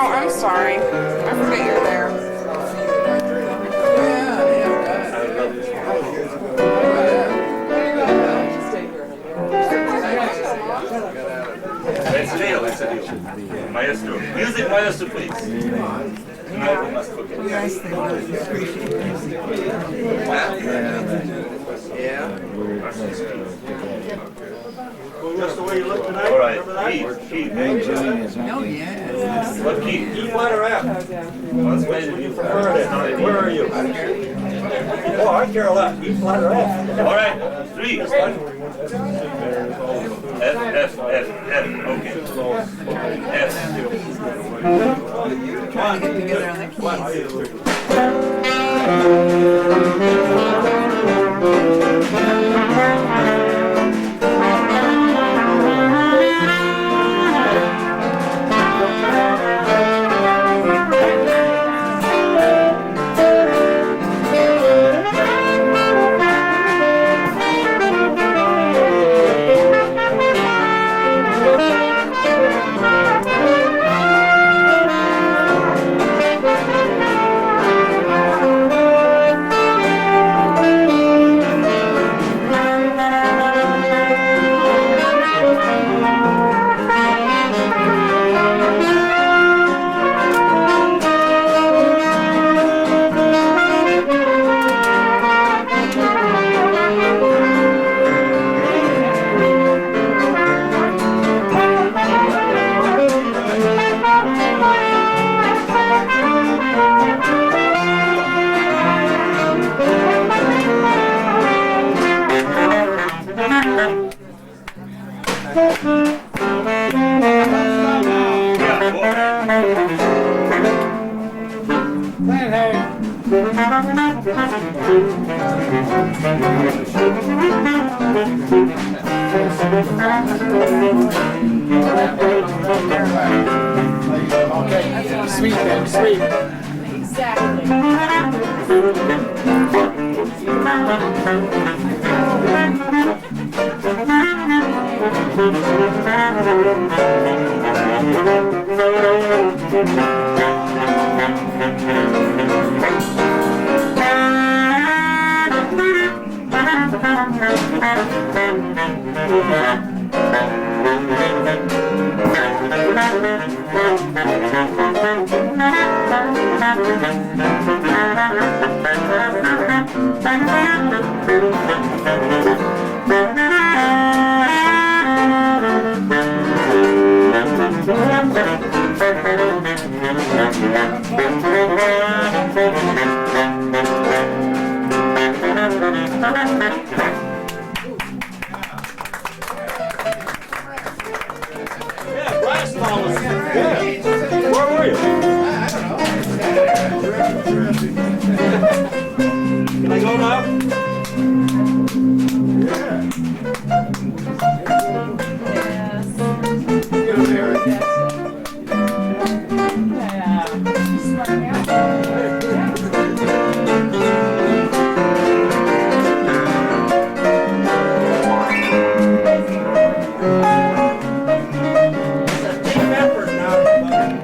I'm sorry. I forget you're there. It's deal, it's a deal. Maestro. Music maestro, please. Tonight we must cook it. Yes, they would appreciate it. Yeah. Just the way you look tonight. All right. Keith. Oh, yes. What Keith? E flat or F? What's way to do Where are you? Oh, I care a lot. E flat or F? All right. 3. F. Okay. F. Trying to get together on the Okay, sweet, baby, sweet. Yeah, Bryce was good. Where were you? Can I go now? It's a team effort now, everybody.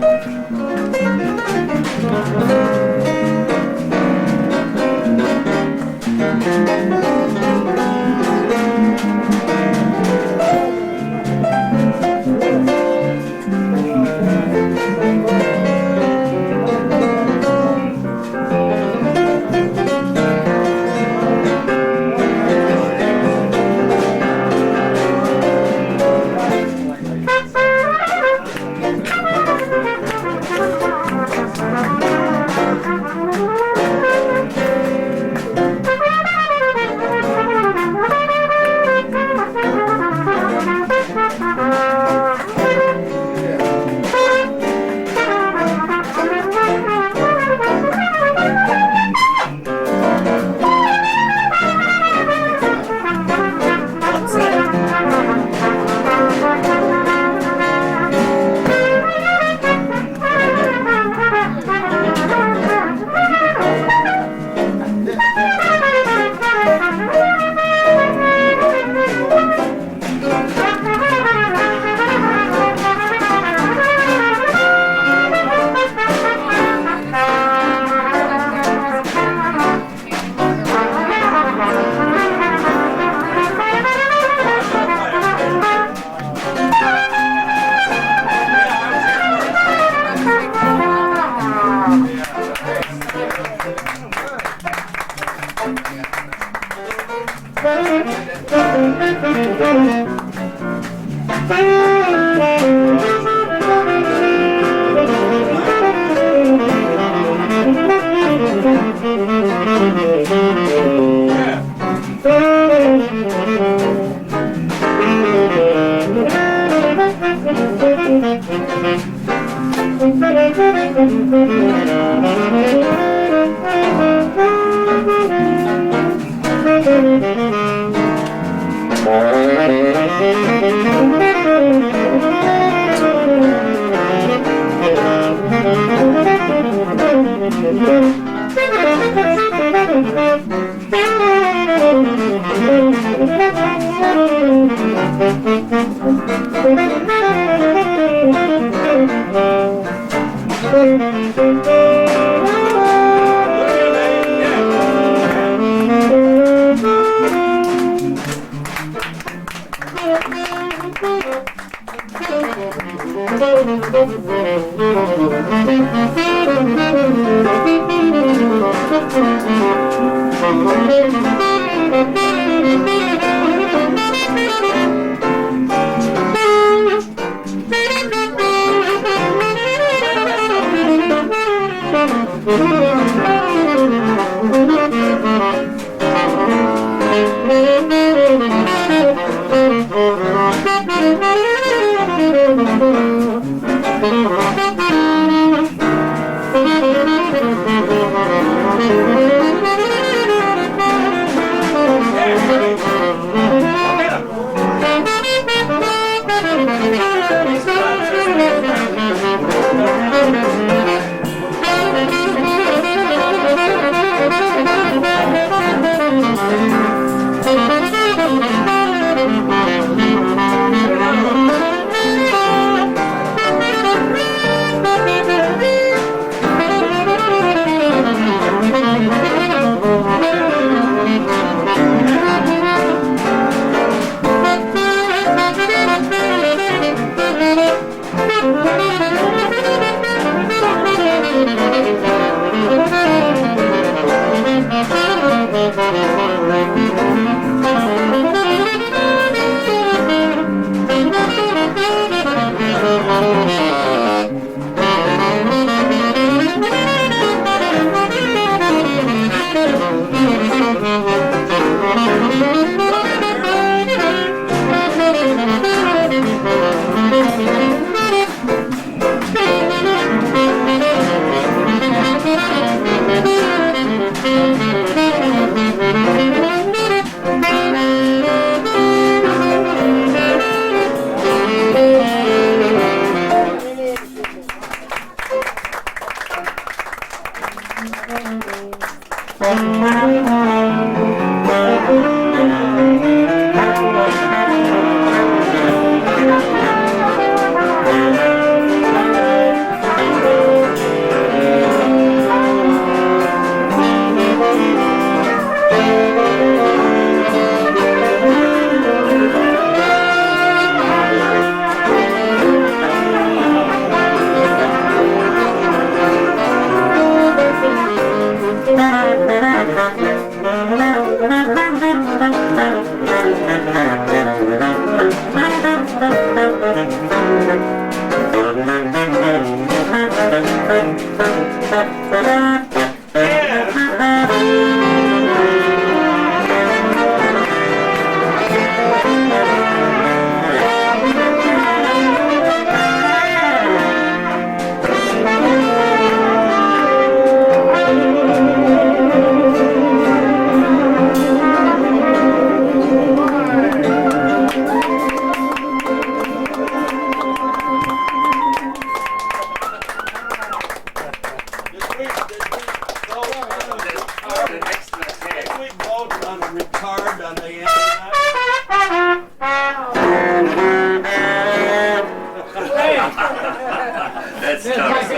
That's terrible.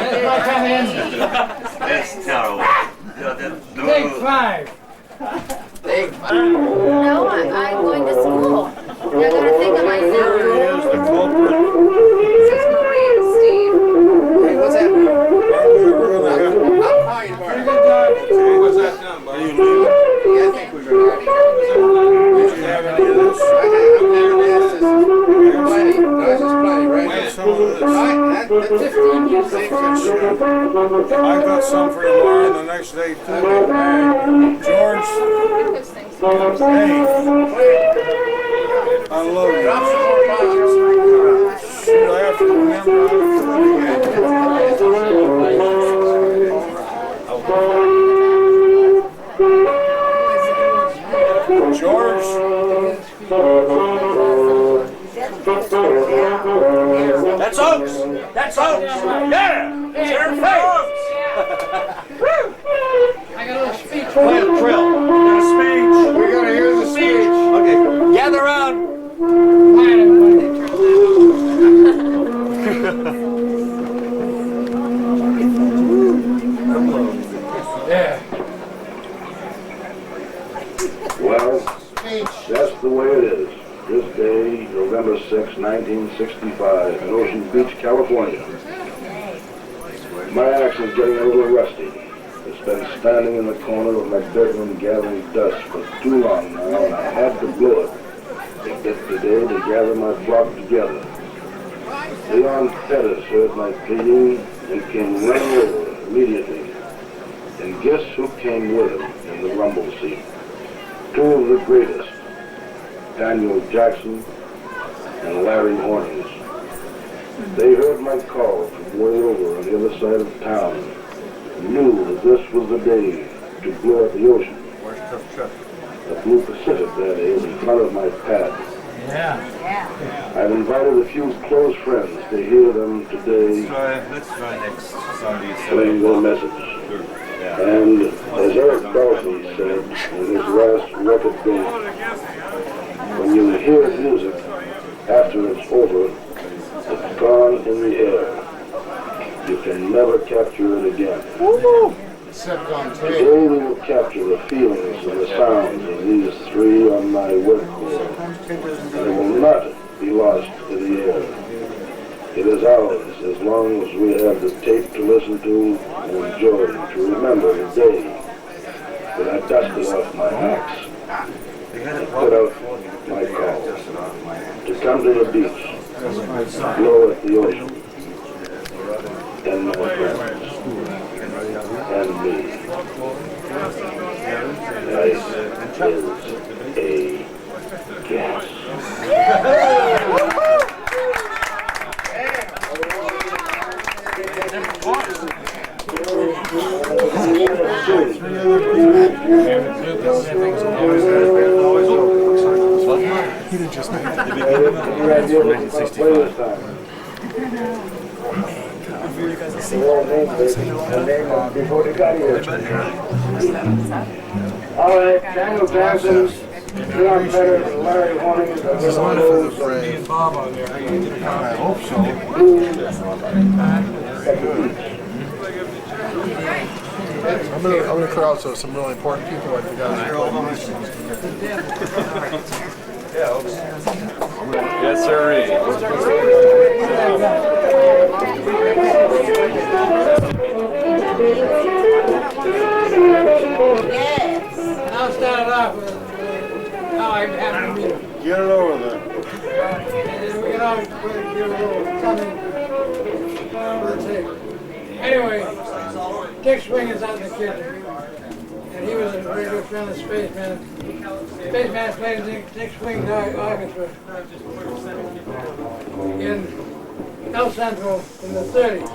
That's terrible. Take five. No, I'm going to school. I gotta think of myself. This is Marie and Steve. Hey, what's that? I'm fine, Mark. What's that done, buddy? Yeah, I think we're ready. Did you have any of this? Plenty. No, this is plenty, right? Where's some of this? That's 15 years old. I got some for tomorrow the next day too. George, hey, I love Drop you. some more bombs. Shoot, I have to remember. That's all. Yeah. Turn face. I got a little speech. Play a drill. Got a speech. We gotta hear the speech. Okay. Gather around. Quiet, everybody. Yeah. Well, that's the way it is. This day, November 6, 1965, in Ocean Beach, California. My axe is getting a little rusty. It's been standing in the corner of my bedroom gathering dust for too long now, and I had to blow it to get the day to gather my flock together. Leon Pettis heard my pleading and came running over immediately. And guess who came with him in the rumble seat? Two of the greatest, Daniel Jackson and Larry Hornings. They heard my call from way over on the other side of town and knew that this was the day to blow up the ocean. The blue Pacific that is in front of my pad. I've invited a few close friends to hear them today Let's try next Sunday. playing their message. And as Eric Dawson said in his last record band, when you hear music after it's over, it's gone in the air. You can never capture it again. Except on tape. Today we will capture the feelings and the sounds of these three on my workboard, and it will not be lost to the air. It is ours as long as we have the tape to listen to and enjoy, to remember the day that I dusted off my axe and put out my call to come to the beach, blow at the ocean, and my friends, and me. Life is a gas. He didn't just make it. All right, Daniel Jackson, Leon Pettis, and Larry Hornings are There's going one to for the lose parade. Bob on there. I hope so. I'm gonna clear out so some really important people like the guys who play these things can get Yes, sir. I'll start it off with how I happened to meet him. Get it over there. And we can all give a little something for the tape. Anyway, Dick Swing is out in the kitchen. And he was a very good friend of Spaceman. Spaceman played in Dick Swing's orchestra in El Centro in the 30s.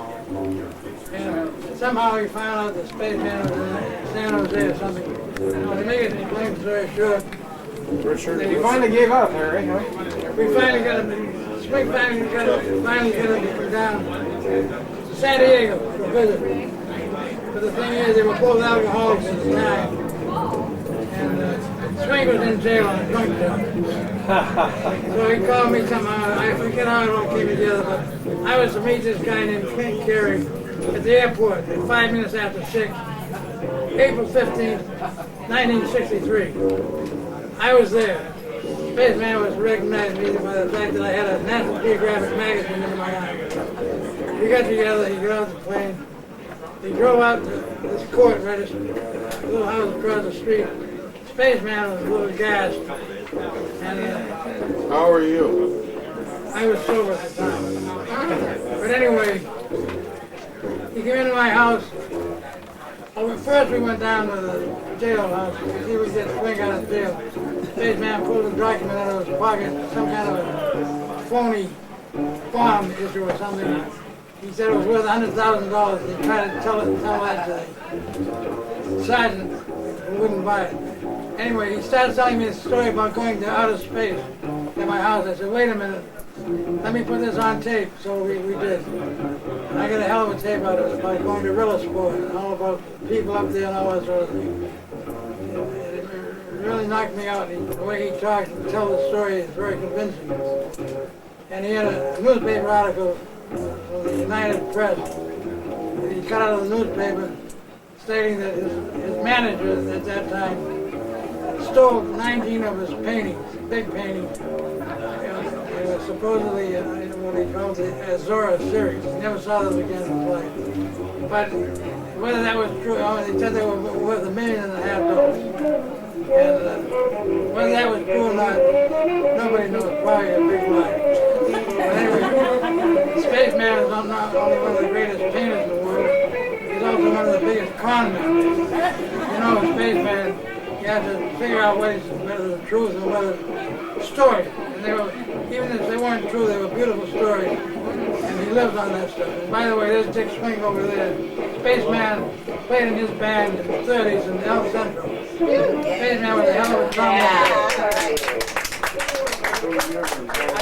And somehow he found out that Spaceman was in San Jose or something. But to make it long story short, he finally gave up, Harry. We finally got him, Swing finally got him down to San Diego to visit. But the thing is, they were both alcoholics at the time. And Swing was in jail on a drunk charge. So he called me somehow. I forget how it all came together, but I was to meet this guy named Clint Carey at the airport at 5 minutes after 6, April 15th, 1963. I was there. Spaceman was recognized me by the fact that I had a National Geographic magazine under my arm. We got together, he got off the plane. He drove out to this court right at a little house across the street. Spaceman was a little gassed. And How are you? I was sober at the time. But anyway, he came into my house. Well, first we went down to the jailhouse to see if we could get Swing out of jail. Spaceman pulled a document out of his pocket, some kind of a phony farm issue or something. He said it was worth $100,000. He tried to tell that to the sergeant who wouldn't buy it. Anyway, he started telling me a story about going to outer space at my house. I said, wait a minute, let me put this on tape. So we did. And I got a hell of a tape out of it about going to gorilla sport and all about people up there and all that sort of thing. It really knocked me out. The way he talked and tell the story is very convincing. And he had a newspaper article from the United Press. He cut out of the newspaper stating that his manager at that time stole 19 of his paintings, big paintings. They were supposedly what he called the Azora series. He never saw them again in his life. But whether that was true, they said they were worth $1.5 million. And whether that was true or not, nobody knows. Probably a big lie. But anyway, Spaceman is not only one of the greatest painters in the world, he's also one of the biggest con men. You know, Spaceman, you have to figure out whether the truth and whether stories. And they were, even if they weren't true, they were beautiful stories. And he lived on that stuff. And by the way, there's Dick Swing over there. Spaceman played in his band in the 30s in El Centro. Spaceman was a hell of a trombone. I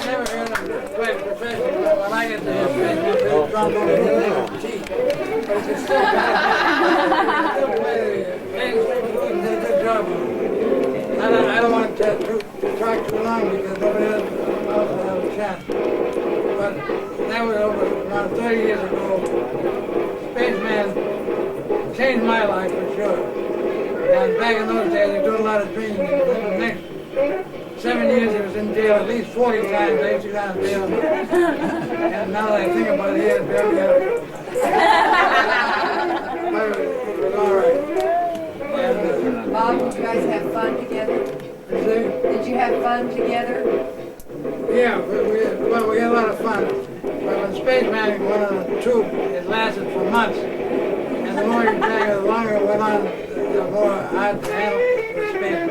never heard him play professionally, but when I get to hear Spaceman play the trombone, he didn't have a cheat. But he still play the main string blues and did a good job with it. I don't want to talk too long because nobody else will have a chance. But that was over around 30 years ago. Spaceman changed my life for sure. And back in those days, he was doing a lot of drinking. The next 7 years, he was in jail at least 40 times. I used to go down in jail. And now that I think about it, he had barely had a but it was all right. And, Bob, did you guys have fun together? Did you have fun together? yeah, we had a lot of fun. But when Spaceman went on a tube, it lasted for months. And the more you drank, the longer it went on, the more hard to handle with Spaceman.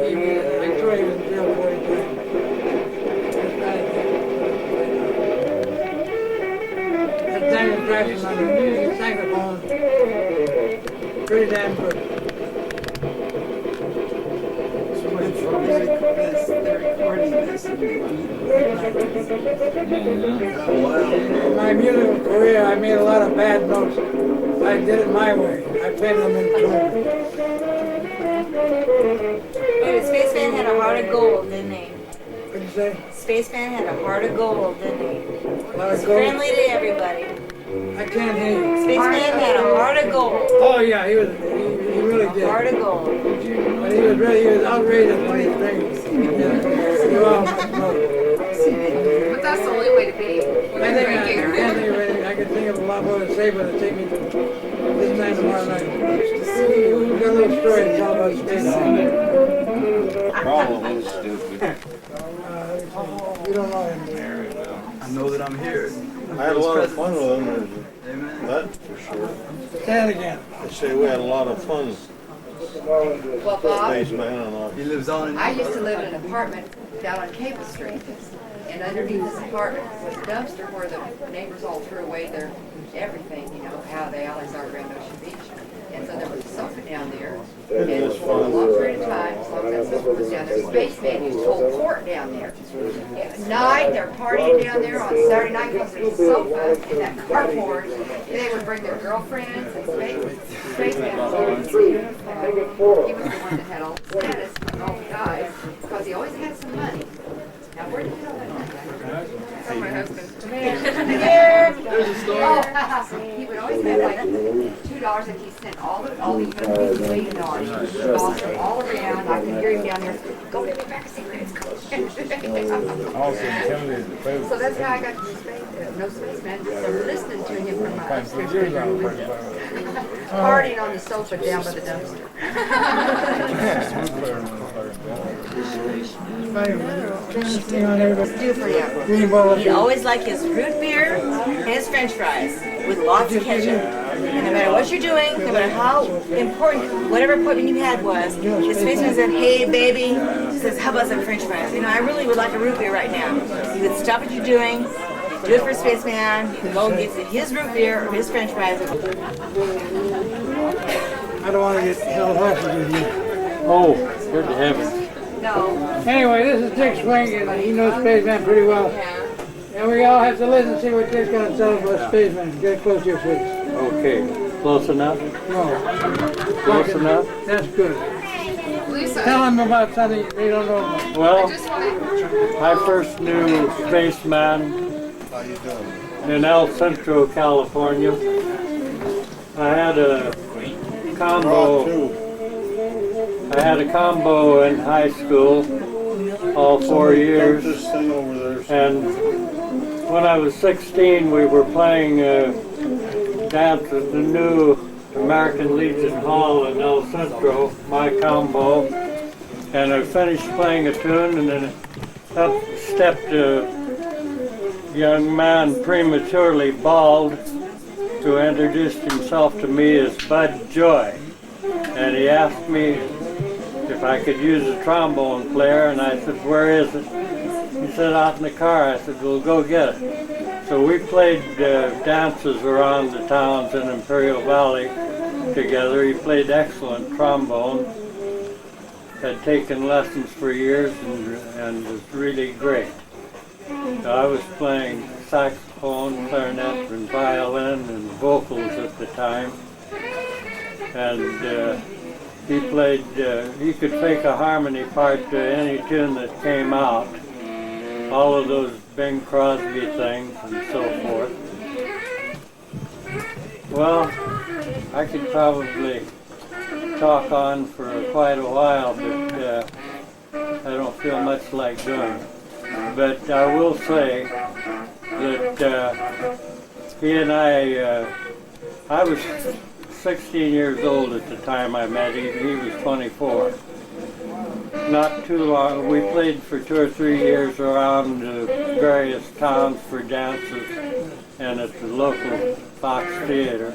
And I'm sure he was in jail 40 times. That Daniel Jackson on the saxophone, pretty damn good. In my musical career, I made a lot of bad notes. I did it my way. I played them in tune. Dude, Spaceman had a heart of gold, didn't he? What'd you say? Spaceman had a heart of gold, didn't he? A lot of He's gold? friendly to everybody. I can't hear you. Spaceman had a heart of gold. Oh yeah, he really did. Heart of gold. But he was outrageous when he drank. Yeah. You all must know. But that's the only way to be. I can't think of anything. I could think of a lot more to say, but it'll take me to this night tomorrow night. We've got a little story to tell about space. Problem is stupid. You don't know him. I know that I'm here. I had a lot of fun with him, Amen. that's for sure. Say it again. I say we had a lot of fun. Well, Bob, Spaceman and all. He lives on in I used to live in an apartment down on Cable Street. And underneath this apartment was a dumpster where the neighbors all threw away their everything, you know, how the alleys are around Ocean Beach. And so there was a sofa down there. And for a long period of time, as long as that sofa was down there, Spaceman used to hold court down there. At night, they're partying down there on Saturday night because there's a sofa and that cardboard. They would bring their girlfriends and Spaceman was always he was the one that had all the status with all the guys because he always had some money. Now, where did he get that money? From my husband. There's a story. Oh, he would always have like $2 and he sent all the universities waiting on him. Boston, all around. I could hear him down there. Go get me back cigarettes. So that's how I got to no Spaceman. So listening to him from my upstairs bedroom window. Partying on the sofa down by the dumpster. Do for you. He always liked his root beer and his french fries with lots of ketchup. And no matter what you're doing, no matter how important, whatever appointment you had was, the Spaceman said, hey baby, he says, how about some french fries? You know, I really would like a root beer right now. He would stop what you're doing, do it for Spaceman, he'd go and get his root beer or his french fries. I don't want to get held hostage with you. Oh, good to heaven. No. Anyway, this is Dick Swing, and he knows Spaceman pretty well. And we all have to listen and see what Dick's gonna tell us about Spaceman. Get close to your face. Okay, close enough? No. Close enough? That's good. Lisa, Tell him about something they don't know about. Well, I just want to. I first knew Spaceman How you doing? in El Centro, California. I had a combo. I had a combo in high school, all 4 years. This thing over there. And when I was 16, we were playing dance at the new American Legion Hall in El Centro, my combo. And I finished playing a tune, and then up stepped a young man, prematurely bald, who introduced himself to me as Bud Joy. And he asked me if I could use a trombone player, and I said, "Where is it?" He said, "Out in the car." I said, "Well, go get it." So we played dances around the towns in Imperial Valley together. He played excellent trombone, had taken lessons for years, and was really great. I was playing saxophone, clarinet, and violin, and vocals at the time. And he played, he could take a harmony part to any tune that came out. All of those Bing Crosby things and so forth. Well, I could probably talk on for quite a while, but I don't feel much like doing it. But I will say that he and I was 16 years old at the time I met him. He was 24. Not too long. We played for 2 or 3 years around various towns for dances and at the local Fox Theater.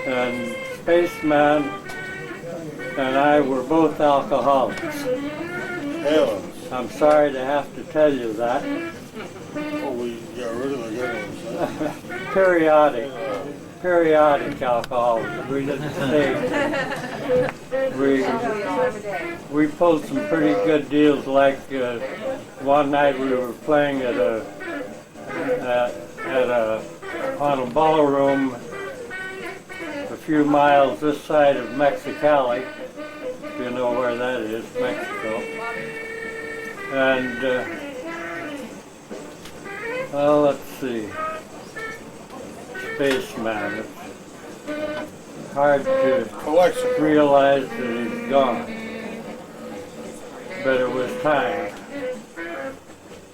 And Spaceman and I were both alcoholics. Heavens. I'm sorry to have to tell you that. Oh, we got rid of the good ones. Periodic alcoholics. We didn't stay. We pulled some pretty good deals. Like one night we were playing on a ballroom a few miles this side of Mexicali, if you know where that is, Mexico. And well, let's see. Spaceman. It's hard to realize that he's gone. But it was time.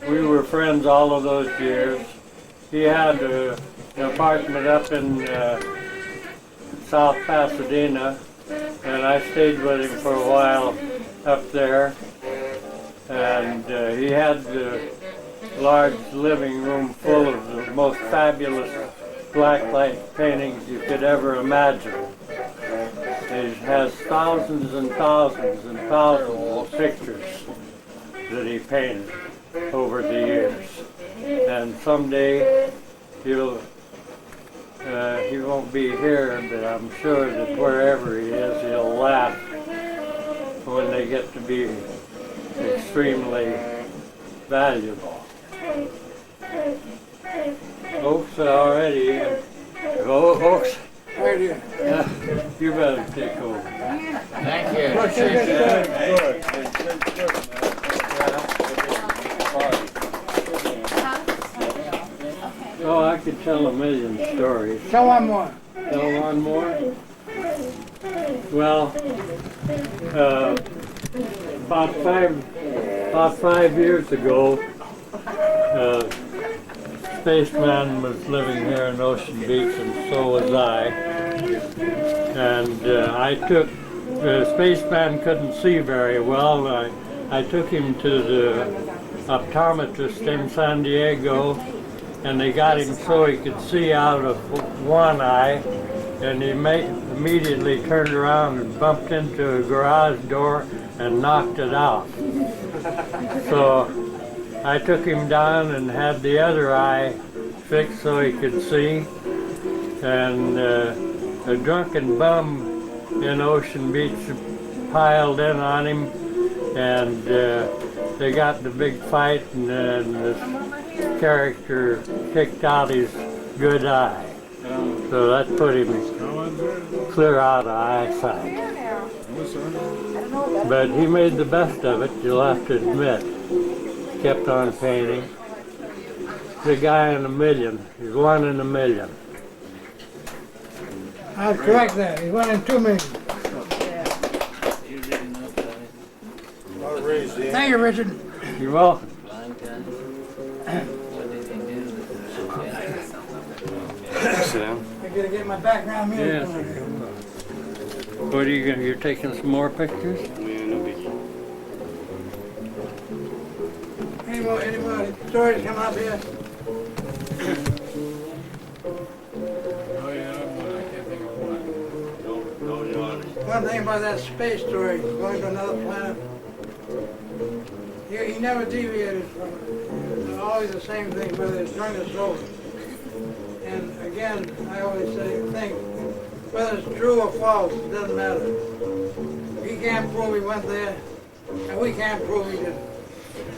We were friends all of those years. He had an apartment up in South Pasadena, and I stayed with him for a while up there. And he had the large living room full of the most fabulous blacklight paintings you could ever imagine. He has thousands and thousands and thousands of pictures that he painted over the years. And someday he won't be here, but I'm sure that wherever he is, he'll laugh when they get to be extremely valuable. Oaks already. Oaks. Right here. You better take over. Thank you. Oh, I could tell a million stories. Tell one more. Tell one more? Well, about five years ago, Spaceman was living here in Ocean Beach, and so was I. And I took, Spaceman couldn't see very well. I took him to the optometrist in San Diego, and they got him so he could see out of one eye, and he immediately turned around and bumped into a garage door and knocked it out. So I took him down and had the other eye fixed so he could see, and a drunken bum in Ocean Beach piled in on him, and they got in a big fight, and character kicked out his good eye. So that put him clear out of eyesight. But he made the best of it, you'll have to admit. Kept on painting. The guy in a million. He's one in a million. I'll correct that. He's 1 in 2 million. Thank you, Richard. You're welcome. Sit down. I gotta get my background music Yes. on. What are you gonna? You're taking some more pictures? Yeah, no biggie. Any more stories coming up here? One thing about that space story, going to another planet, he never deviated from it. It was always the same thing, whether it's drunk or sober. And again, I always think, whether it's true or false, it doesn't matter. He can't prove he went there, and we can't prove he didn't.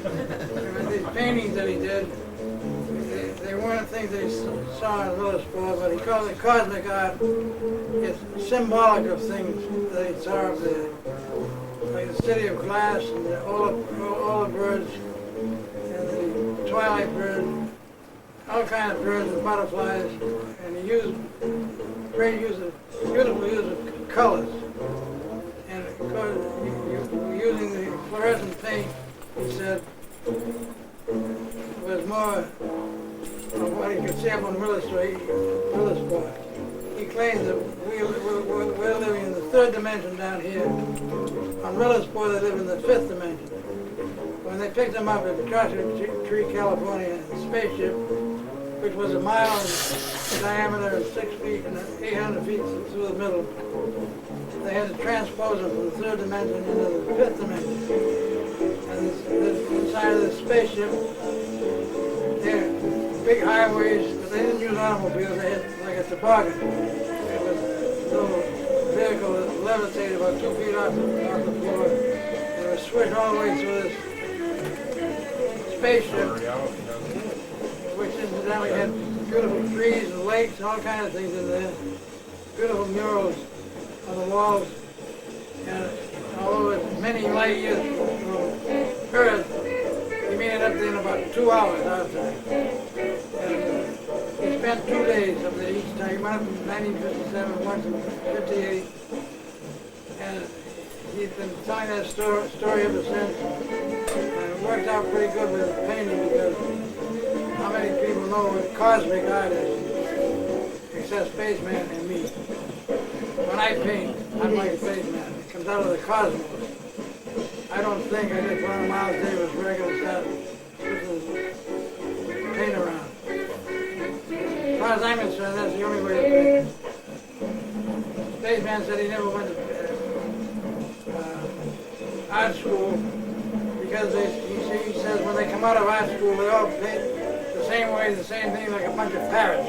And these paintings that he did, they weren't things they saw in Willisport, but he called it cosmic art. It's symbolic of things that he saw up there. Like the city of glass, and all the birds, and the twilight bird, all kinds of birds and butterflies, and he used beautiful use of colors. And because using the fluorescent paint, he said, was more of what he could see up on Willisport. He claims that we're living in the third dimension down here. On Willisport, they live in the fifth dimension. When they picked him up at Joshua Tree, California, in a spaceship, which was 1 mile in diameter and 6 feet and 800 feet through the middle, they had to transpose him from the third dimension into the fifth dimension. And inside of the spaceship, there big highways, but they didn't use automobiles, they had like a toboggan. It was a little vehicle that levitated about 2 feet off the floor. And it was switched all the way through this spaceship, which incidentally had beautiful trees and lakes and all kinds of things in there. Beautiful murals on the walls. And although it's many light years from Earth, he made it up there in about 2 hours outside. And he spent 2 days up there each time. He went up in 1957, once in 58. And he's been telling that story ever since. And it worked out pretty good with the painting because how many people know what cosmic art is, except Spaceman and me. When I paint, I'm like Spaceman. It comes out of the cosmos. I don't think I just run Miles Davis regular stuff. Paint around. As far as I'm concerned, that's the only way to paint. Spaceman said he never went to art school because he says when they come out of art school, they all paint the same way, the same thing, like a bunch of parrots.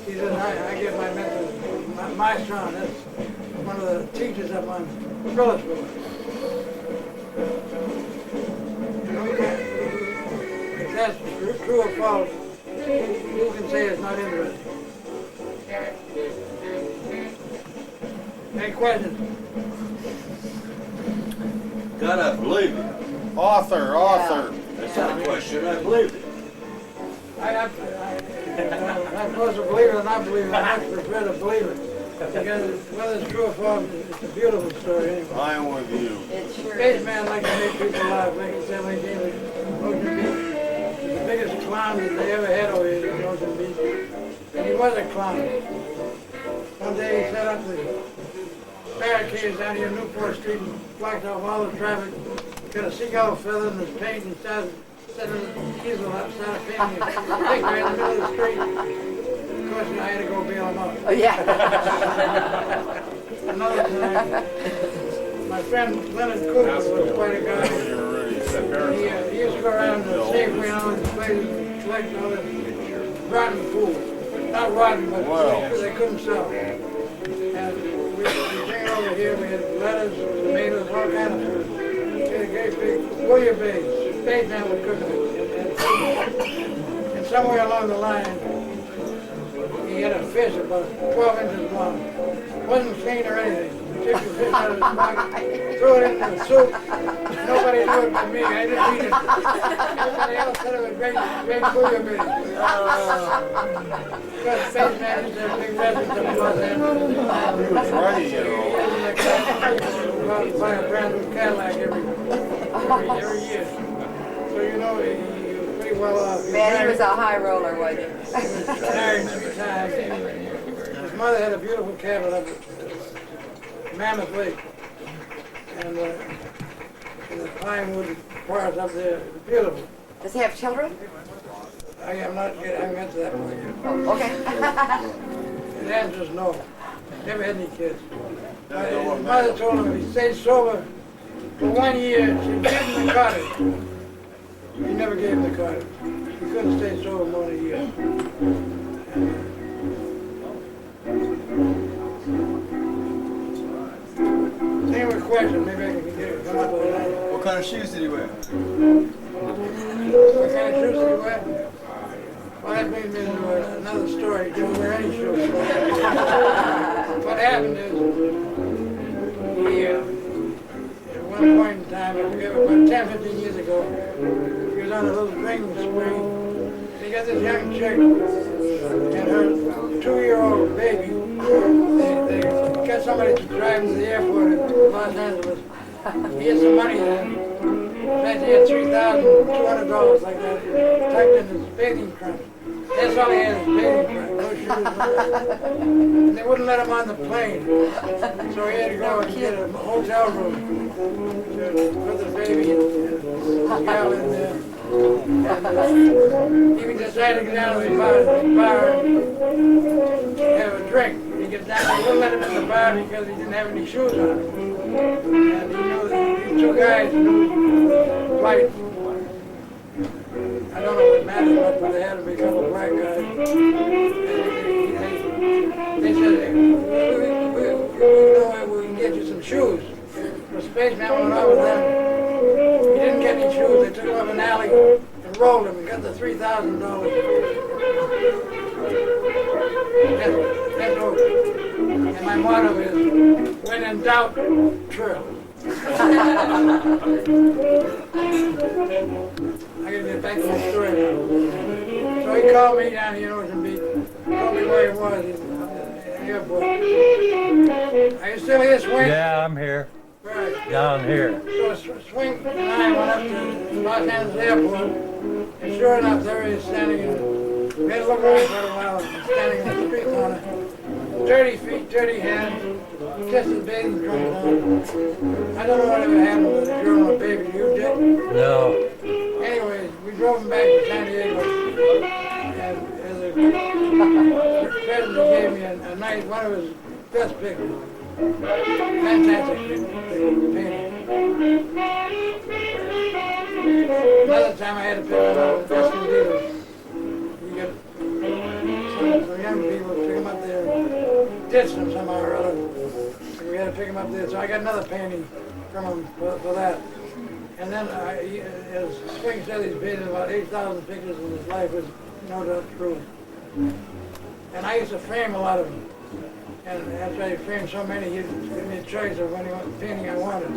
He says, I get my message. My son, that's one of the teachers up on Phillipsburg. If that's true or false, who can say it's not interesting? Any questions? God, I believe it. Author. That's not a question. I believe it. I'm supposed to believe it or not believe it. I much prefer to believe it. Because whether it's true or false, it's a beautiful story anyway. I'm with you. It sure is. Spaceman likes to make people laugh. Like he said when he came to Ocean Beach, he's the biggest clown that they ever had over here in Ocean Beach. And he was a clown. One day he set up the barricades down here in Newport Street and blocked off all the traffic. Got a seagull feather in his paint and started setting his easel up, started painting a picture in the middle of the street. Of course, I had to go bail him out. Oh, yeah. Another time, my friend Leonard Cooper was quite a guy. He used to go around the Safeway and all these places and collect all this rotten food. Not rotten, but they couldn't sell. And we came over here, we had lettuce, tomatoes, all kinds of food. We had a great big bouillabaisse. Spaceman was cooking it. And somewhere along the line, he had a fish about 12 inches long. Wasn't clean or anything. He took the fish out of his pocket, threw it into the soup. Nobody knew it but me. I didn't eat it. Everybody else said it was great bouillabaisse. Because Spaceman used to have big residence in Los Angeles. Friday, He buy a brand new Cadillac every year. So you know he was pretty well off. Man, he was a high roller, wasn't he? He was married 3 times. His mother had a beautiful cabin up at Mammoth Lake. And the pinewood forest up there, it was beautiful. Does he have children? I haven't got to that point yet. Oh, okay. The answer is no. Never had any kids. His mother told him if he stayed sober for 1 year, she'd give him the cottage. He never gave him the cottage. He couldn't stay sober more than a year. Same with questions, maybe I can get it. Come up with that. What kind of shoes did he wear? What kind of shoes did he wear? Well, that brings me to another story. He didn't wear any shoes. What happened is, he, at one point in time, I forget, about 10, 15 years ago, he was on a little drinking spree. He got this young chick and her 2-year-old baby. They got somebody to drive him to the airport in Los Angeles. He had some money then. In fact, he had $3,200 like that, tucked in his bathing trunk. That's all he had, his bathing trunk, no shoes. And they wouldn't let him on the plane. So he had to go and get a hotel room to put the baby and the gal in there. And he decided to get down to the bar and have a drink. He gets down, they wouldn't let him in the bar because he didn't have any shoes on. And he knew that these 2 guys knew flight. I don't know what mattered much, but they had to be a couple of black guys. And they said, we can get you some shoes. The Spaceman went over them. He didn't get any shoes. They took him up an alley and rolled him and got the $3,000. That's over. And my motto is, when in doubt, trill. I gotta get back to my story now. So he called me down here in Ocean Beach, told me where he was, in the airport. Are you still here, Swing? Yeah, I'm here. Right. Down here. So Swing and I went up to Los Angeles Airport, and sure enough, there he is standing in, we had to look around for a while, standing in the street corner, 30 feet, 30 hands, just his bathing trunk on. I don't know whatever happened to the girl and the baby, you did? No. Anyways, we drove him back to San Diego, and as a present, he gave me a nice, one of his best pictures. Fantastic painting. Another time I had a picture of Western dealers. You got some young people pick him up there, ditched him somehow or other. And we had to pick him up there. So I got another painting from him for that. And then, as Swing said, he's painted about 8,000 pictures in his life, was no doubt true. And I used to frame a lot of them. And after I framed so many, he'd give me a choice of any painting I wanted.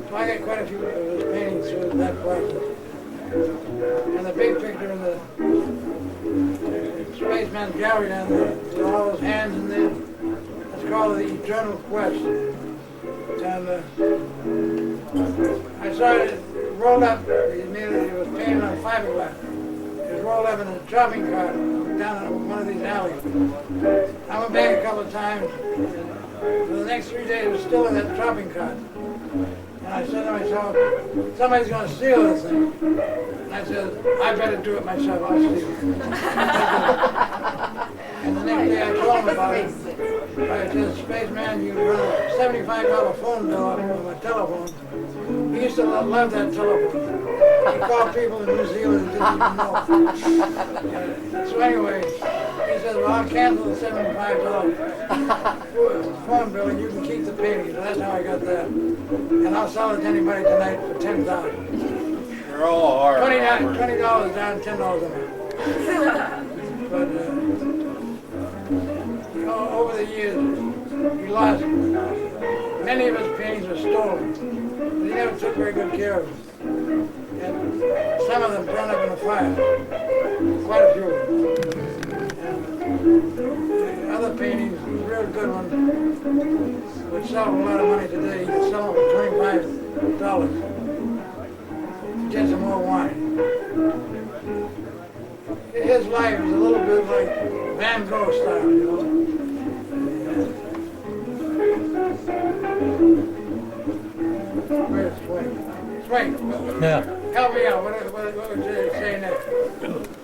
So I got quite a few of his paintings through that process. And the big picture in the Spaceman's gallery down there, with all those hands in there, that's called the Eternal Quest. And I saw it rolled up, it was painted on fiberglass. It was rolled up in a shopping cart down in one of these alleys. I went back a couple of times, and for the next 3 days it was still in that shopping cart. And I said to myself, somebody's going to steal this thing. And I said, I better do it myself, I'll steal it. And the next day I told him about it. I said, Spaceman, you run a $75 phone bill off of my telephone. He used to love that telephone. He called people in New Zealand and didn't even know. So anyway, he said, well, I'll cancel the $75 phone bill and you can keep the painting. So that's how I got that. And I'll sell it to anybody tonight for $10,000. They're all hard. $20 down, $10 a month. But over the years, he lost. Many of his paintings were stolen. But he never took very good care of them. And some of them burned up in a fire. Quite a few of them. And other paintings, real good ones, would sell a lot of money today. You could sell them for $25. Get some more wine. His life was a little bit like Van Gogh style, you know. Where's Swing? Swing, Yeah. help me out. What would you say next?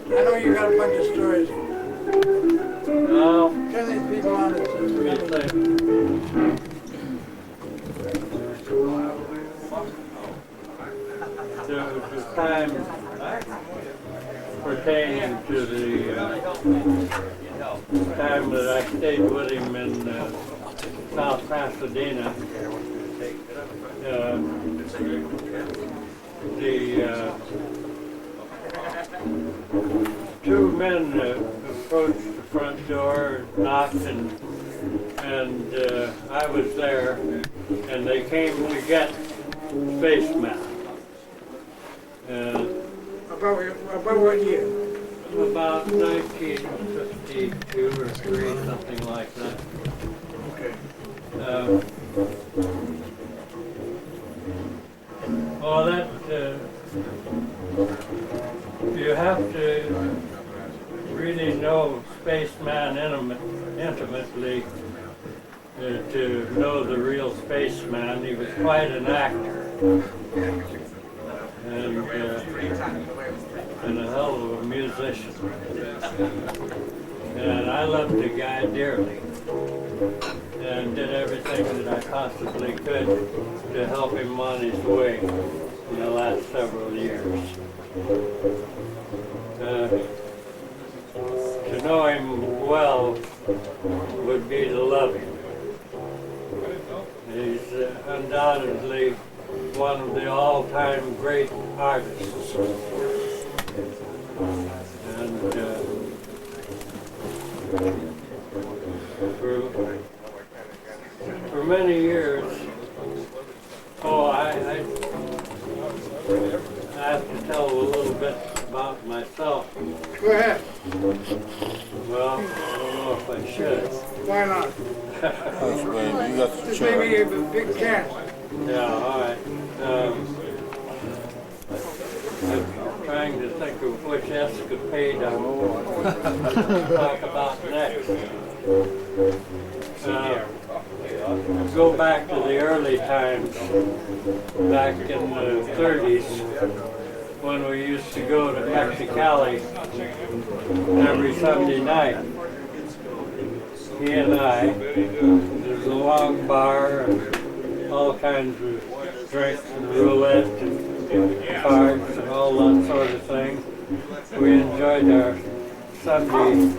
I know you got a bunch of stories. Well, Turn these people on. there was a time pertaining to the time that I stayed with him in South Pasadena. The two men approached the front door, knocked, and I was there, and they came to get Spaceman. About what year? About 1952 or 3, something like that. Okay. Well, that you have to really know Spaceman intimately to know the real Spaceman. He was quite an actor. And a hell of a musician. And I loved the guy dearly and did everything that I possibly could to help him on his way in the last several years. To know him well would be to love him. He's undoubtedly one of the all-time great artists. And for many years, I have to tell a little bit about myself. Go ahead. Well, I don't know if I should. Why not? You got the This may be a big chance. Yeah, all right. I'm trying to think of which escapade I want to talk about next. Go back to the early times, back in the 30s, when we used to go to Mexicali every Sunday night. He and I, there's a long bar and all kinds of drinks and roulette and cards and all that sort of thing. We enjoyed our Sunday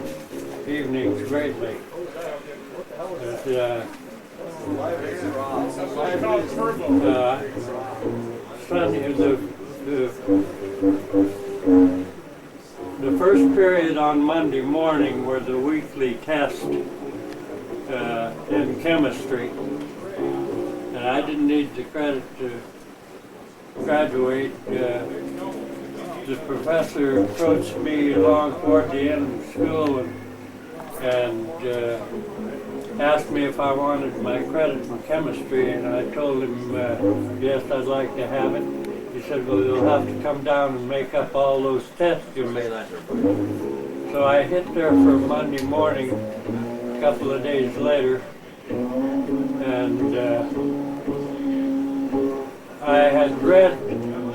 evenings greatly. The first period on Monday morning were the weekly tests in chemistry, and I didn't need the credit to graduate. The professor approached me along toward the end of school and asked me if I wanted my credit in chemistry, and I told him yes, I'd like to have it. He said, well, you'll have to come down and make up all those tests you made. So I hit there for Monday morning a couple of days later, and I had read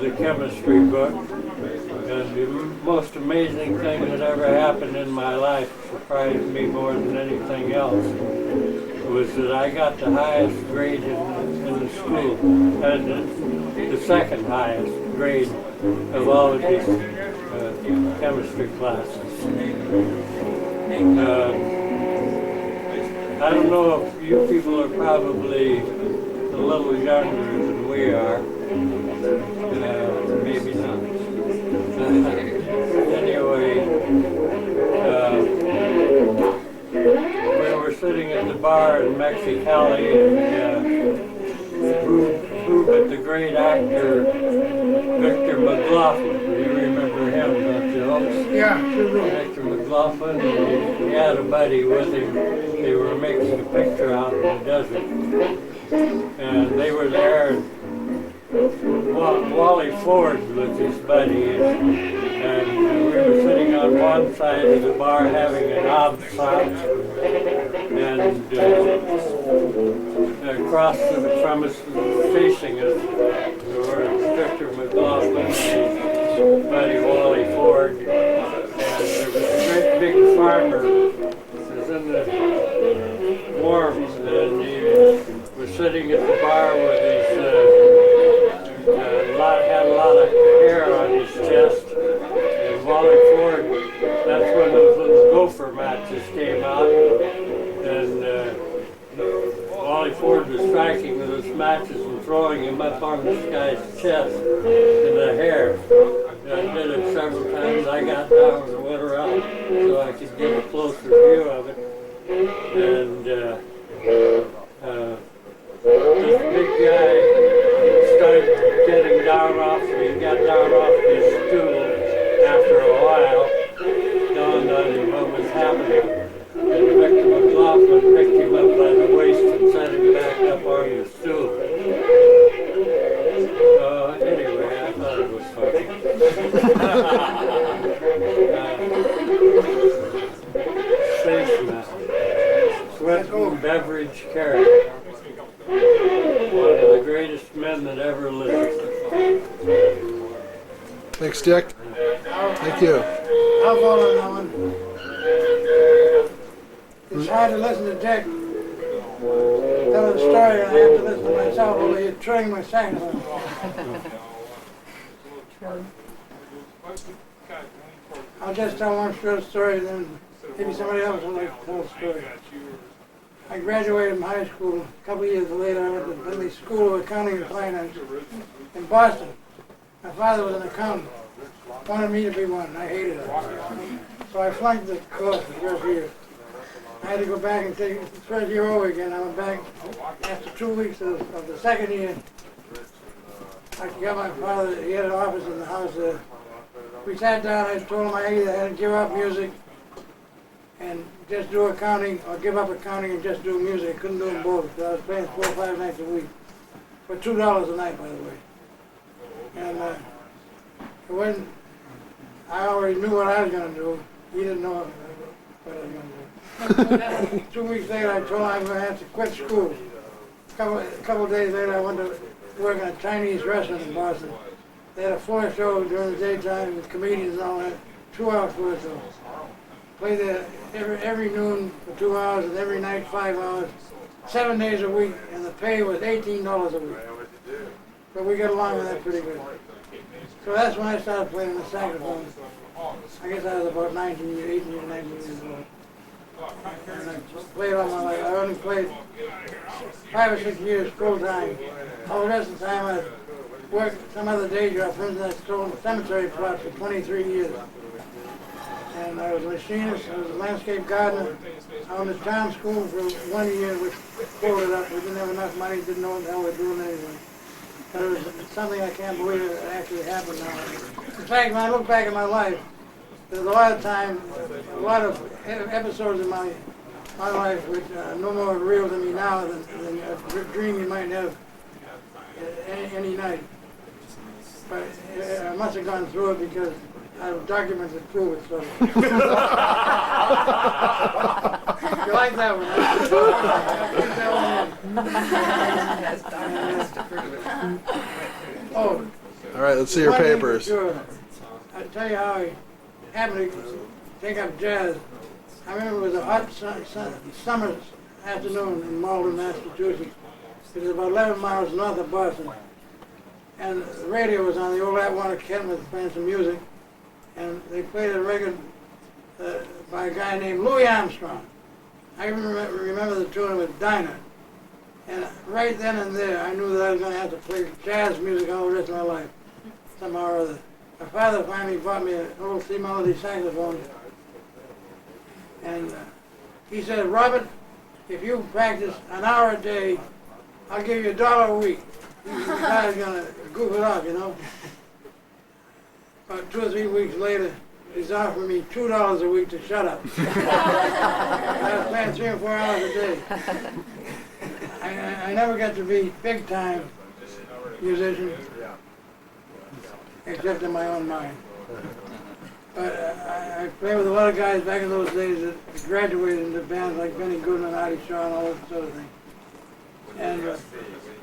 the chemistry book, and the most amazing thing that ever happened in my life, surprised me more than anything else, was that I got the highest grade in the school, and the second highest grade of all of these chemistry classes. I don't know if you people are probably a little younger than we are. Maybe not. Anyway, we were sitting at the bar in Mexicali, and who but the great actor Victor McLaughlin. You remember him, don't you? Yeah, sure do. Victor McLaughlin, he had a buddy with him. They were making a picture out in the desert. And they were there, and Wally Ford was his buddy, and we were sitting on one side of the bar having an absinthe, and across from us, facing us, were Victor McLaughlin and his buddy Wally Ford, and there was a great big farmer that was in the warm, and he was sitting at the bar with his had a lot of hair on his chest, and Wally Ford, that's when those little gopher matches came out, and Wally Ford was striking with those matches and throwing him up on this guy's chest in the hair. And I did it several times. I got down and went around so I could get a closer view of it, and this big guy started getting down off, he got down off his stool after a while, dawned on him what was happening, and Victor McLaughlin picked him up by the waist and set him back up on the stool. Anyway, I thought it was funny. Spaceman, Sweat Beverage Carrier. One of the greatest men that ever lived. Thanks, Dick. Thank you. I'll follow that one. It's hard to listen to Dick tell the story, and I have to listen to myself while he's trying my saxophone. I'll just tell one short story, then maybe somebody else will like to tell a story. I graduated from high school. A couple of years later, I went to the School of Accounting and Finance in Boston. My father was an accountant. Wanted me to be one, and I hated it. So I flunked the course the first year. I had to go back and take the first year over again. I went back after 2 weeks of the second year. I got my father, he had an office in the house there. We sat down, I told him I either had to give up music and just do accounting, or give up accounting and just do music. I couldn't do them both, because I was paying 4 or 5 nights a week. For $2 a night, by the way. And it wasn't, I already knew what I was going to do. He didn't know what I was going to do. 2 weeks later, I told him I was going to have to quit school. A couple of days later, I went to work in a Chinese restaurant in Boston. They had a floor show during the daytime with comedians and all that, 2-hour floor show. Played there every noon for 2 hours, and every night 5 hours, 7 days a week, and the pay was $18 a week. But we got along with that pretty good. So that's when I started playing the saxophone. I guess I was about 18 or 19 years old. And I played all my life. I only played 5 or 6 years full time. All the rest of the time I worked some other day job. For instance, I sold cemetery plots for 23 years. And I was a machinist, I was a landscape gardener. I owned a town school for 1 year, which folded up. We didn't have enough money, didn't know what the hell we were doing anyway. But it's something I can't believe it actually happened now. In fact, when I look back at my life, there's a lot of time, a lot of episodes in my life which are no more real to me now than a dream you might have any night. But I must have gone through it because I have documents that prove it, so. You like that one? Oh. All right, let's see your papers. Sure. I'll tell you how I happened to take up jazz. I remember it was a hot summer afternoon in Malden, Massachusetts. It was about 11 miles north of Boston. And the radio was on, the old Atwater Kettle playing some music. And they played a record by a guy named Louis Armstrong. I remember the tune with Dinah. And right then and there, I knew that I was going to have to play jazz music all the rest of my life, somehow or other. My father finally bought me an old C-melody saxophone And he said, Robert, if you practice an hour a day, I'll give you $1 a week. The guy's gonna goof it up, you know. About 2 or 3 weeks later, he's offering me $2 a week to shut up. I was playing 3 or 4 hours a day. I never got to be big time musician, except in my own mind. But I played with a lot of guys back in those days that graduated into bands like Benny Goodman, Artie Shaw, and all that sort of thing. And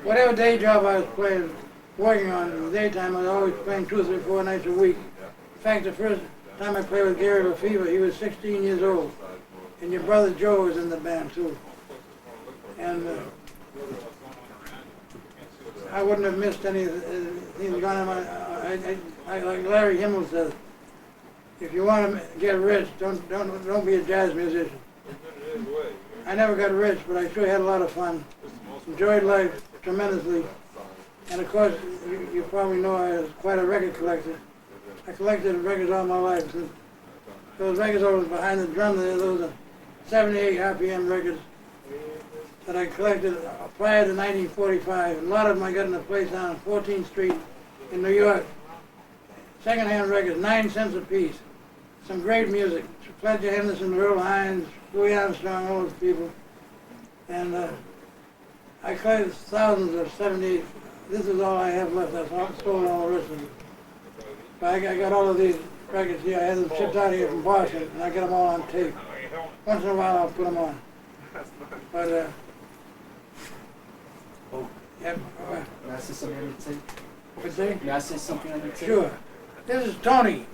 whatever day job I was playing, working on in the daytime, I was always playing 2 or 3 or 4 nights a week. In fact, the first time I played with Gary Lefevre, he was 16 years old. And your brother Joe was in the band too. And I wouldn't have missed anything gone on my, like Larry Himmel says, if you want to get rich, don't be a jazz musician. I never got rich, but I sure had a lot of fun. Enjoyed life tremendously. And of course, you probably know I was quite a record collector. I collected records all my life. Since those records over behind the drum there, those are 78 RPM records that I collected prior to 1945. And a lot of them I got in a place down on 14th Street in New York. Second-hand records, 9 cents a piece. Some great music. Fletcher Henderson, Earl Hines, Louis Armstrong, all those people. And I collected thousands of 78. This is all I have left. That's all sold all the rest of it. But I got all of these records here. I had them shipped out here from Boston, and I got them all on tape. Once in a while, I'll put them on. But yeah. May I say something on your tape? What's that? May I say something on your tape? Sure. This is Tony.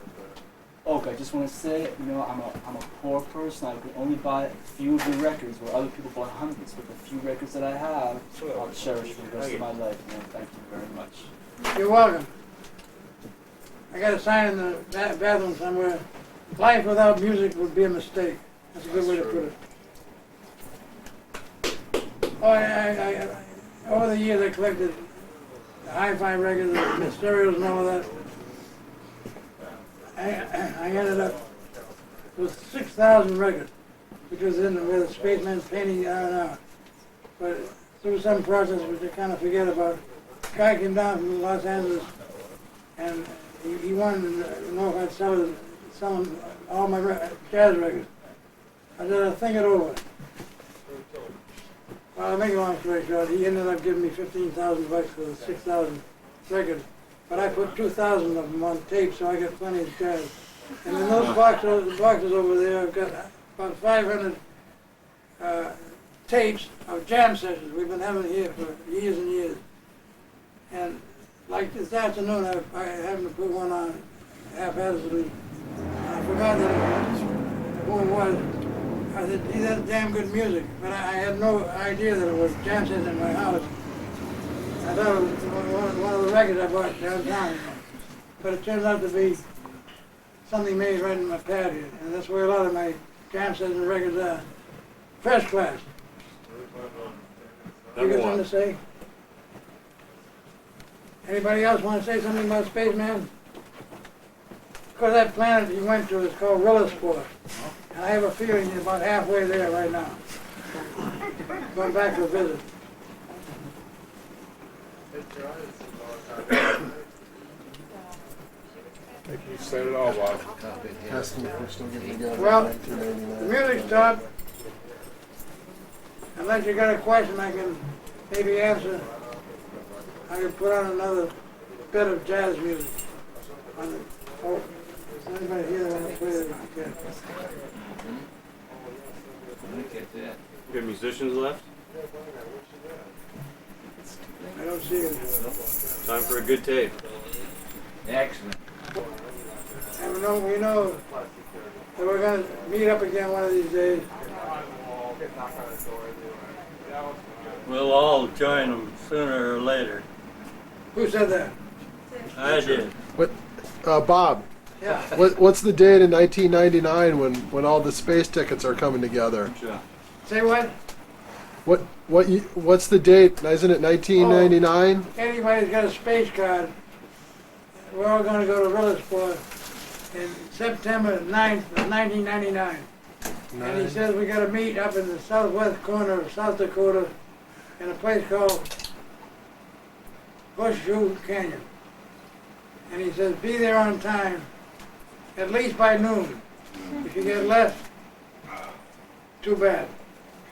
Okay, I just want to say, you know, I'm a poor person. I could only buy a few of your records, where other people buy hundreds. But the few records that I have, I'll cherish for the rest of my life. Man, thank you very much. You're welcome. I got a sign in the bathroom somewhere. Life without music would be a mistake. That's a good way to put it. Oh, I over the years I collected hi-fi records, the stereos and all of that. I ended up with 6,000 records, which was in where the Spaceman's painting are now. But through some process which I kind of forget about, a guy came down from Los Angeles and he wanted to know if I'd sell him all my jazz records. I said, I'll think it over. Well, I'll make a long story short, he ended up giving me $15,000 for the 6,000 records. But I put 2,000 of them on tape, so I got plenty of jazz. And in those boxes over there, I've got about 500 tapes of jam sessions we've been having here for years and years. And like this afternoon, I happened to put one on haphazardly. I forgot who it was. I said, gee, that's damn good music. But I had no idea that it was jam sessions in my house. I thought it was one of the records I bought downtown. But it turns out to be something made right in my patio. And that's where a lot of my jam session records are. First class. You got something to say? Anybody else want to say something about Spaceman? Because that planet he went to is called Rillasport. And I have a feeling he's about halfway there right now. Going back to a visit. You said it all, Bob. Asking if we're still getting together. Well, in 1999. the music stopped. Unless you got a question I can maybe answer, I can put on another bit of jazz music. Oh, is anybody here that wants to play this? Okay. You got musicians left? I don't see it. Time for a good tape. Excellent. And we know that we're going to meet up again one of these days. We'll all join them sooner or later. Who said that? I did. What, Bob? Yeah. What's the date in 1999 when all the space tickets are coming together? Say what? What's the date? Isn't it 1999? Anybody's got a space card. We're all going to go to Rillasport in September 9th of 1999. And he says we gotta meet up in the southwest corner of South Dakota in a place called Horseshoe Canyon. And he says, be there on time, at least by noon. If you get less, too bad.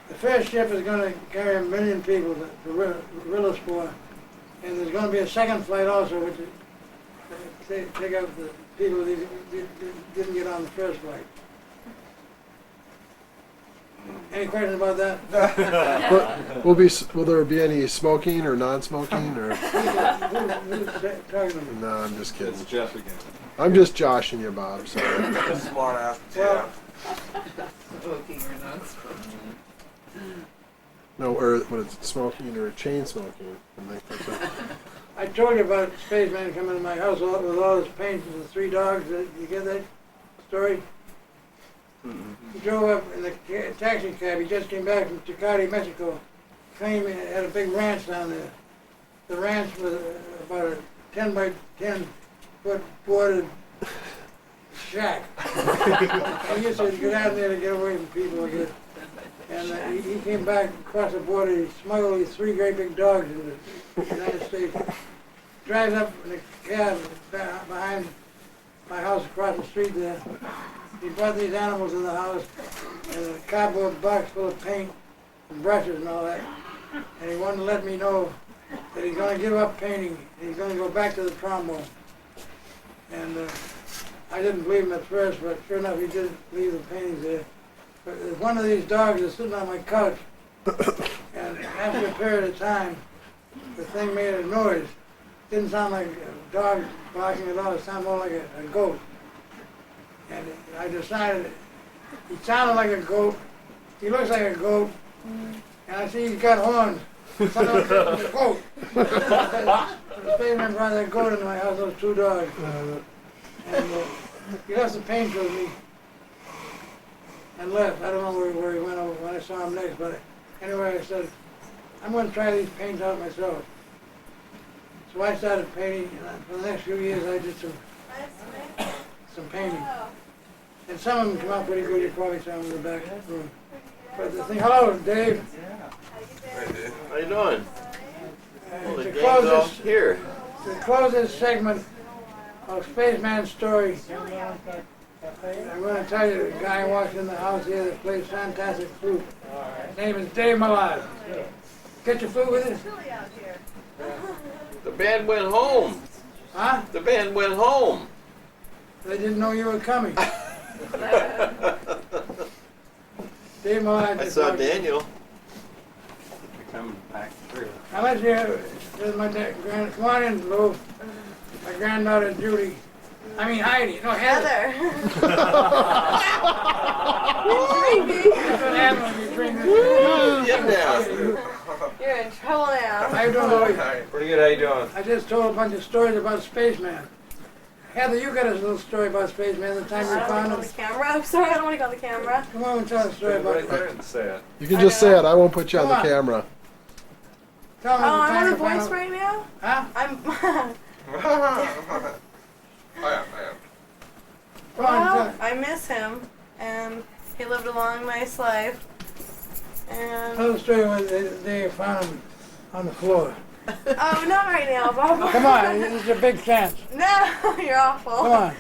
The first ship is going to carry 1 million people to Rillaspore, and there's going to be a second flight also, which is take out the people that didn't get on the first flight. Any questions about that? Will there be any smoking or non-smoking or? Who's talking to me? No, I'm just kidding. It's Jeff again. I'm just joshing you, Bob. Sorry. Smart ass. Well, Smoking or not smoking. No, or what is it? Smoking or chain smoking? I told you about Spaceman coming to my house with all his paints and the 3 dogs. Did you get that story? He drove up in the taxi cab. He just came back from Tecate, Mexico. Came in, had a big ranch down there. The ranch was about a 10 by 10 foot boarded shack. I used to get out there to get away from people again. And he came back across the border. He smuggled these 3 great big dogs into the United States. Drives up in a cab behind my house across the street there. He brought these animals in the house in a cardboard box full of paint and brushes and all that. And he wanted to let me know that he's going to give up painting. He's going to go back to the trombone. And I didn't believe him at first, but sure enough, he did leave the paintings there. But one of these dogs is sitting on my couch, and after a period of time, the thing made a noise. It didn't sound like a dog barking at all. It sounded more like a goat. And I decided he sounded like a goat. He looks like a goat. And I see he's got horns. Sounded like a goat. The spaceman brought that goat into my house, those 2 dogs. And he left the paint with me and left. I don't know where he went over when I saw him next, but anyway, I said, I'm going to try these paints out myself. So I started painting, and for the next few years I did some painting. And some of them come out pretty good. You probably saw them in the back room. But the thing, hello, Dave. Hey, Dave. How you doing? To close this segment of Spaceman's story, I'm going to tell you the guy walks in the house here that plays fantastic flute. His name is Dave Millard. Get your flute with you? The band went home. Huh? The band went home. They didn't know you were coming. Dave Millard. I saw Daniel. Coming back through. Now let's hear, there's my come on in, Lou. My granddaughter Judy. I mean Heidi. No, Heather. That's what happens when you drink this. Get down. You're in trouble now. How you doing, Louie? Pretty good, how you doing? I just told a bunch of stories about Spaceman. Heather, you got a little story about Spaceman the time you found him. The camera. I'm sorry, I don't want to go on the camera. Come on and tell a story about it. Say it. You can just say it. I won't put you on the Come on. camera. Tell me Oh, the I'm time on you The found Voice him. right now? Huh? I'm. Come on, Well, tell it. I miss him, and he lived a long, nice life. And Tell the story when they found him on the floor. oh, not right now, Bob. Come on, it's a big chance. No, you're awful. Come on.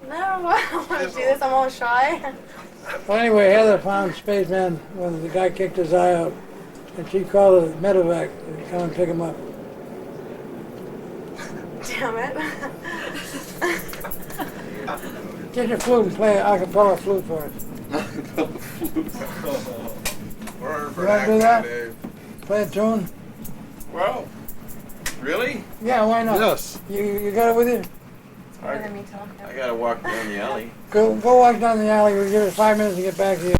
No, I don't want to do this. I'm all shy. Well, anyway, Heather found Spaceman when the guy kicked his eye out, and she called the medevac to come and pick him up. Damn it. Get your flute and play an a cappella flute for us. You want to do that? Play a tune? Well, really? Yeah, why not? Yes. You got it with you? I gotta walk down the alley. Go walk down the alley. We'll give it 5 minutes to get back to you.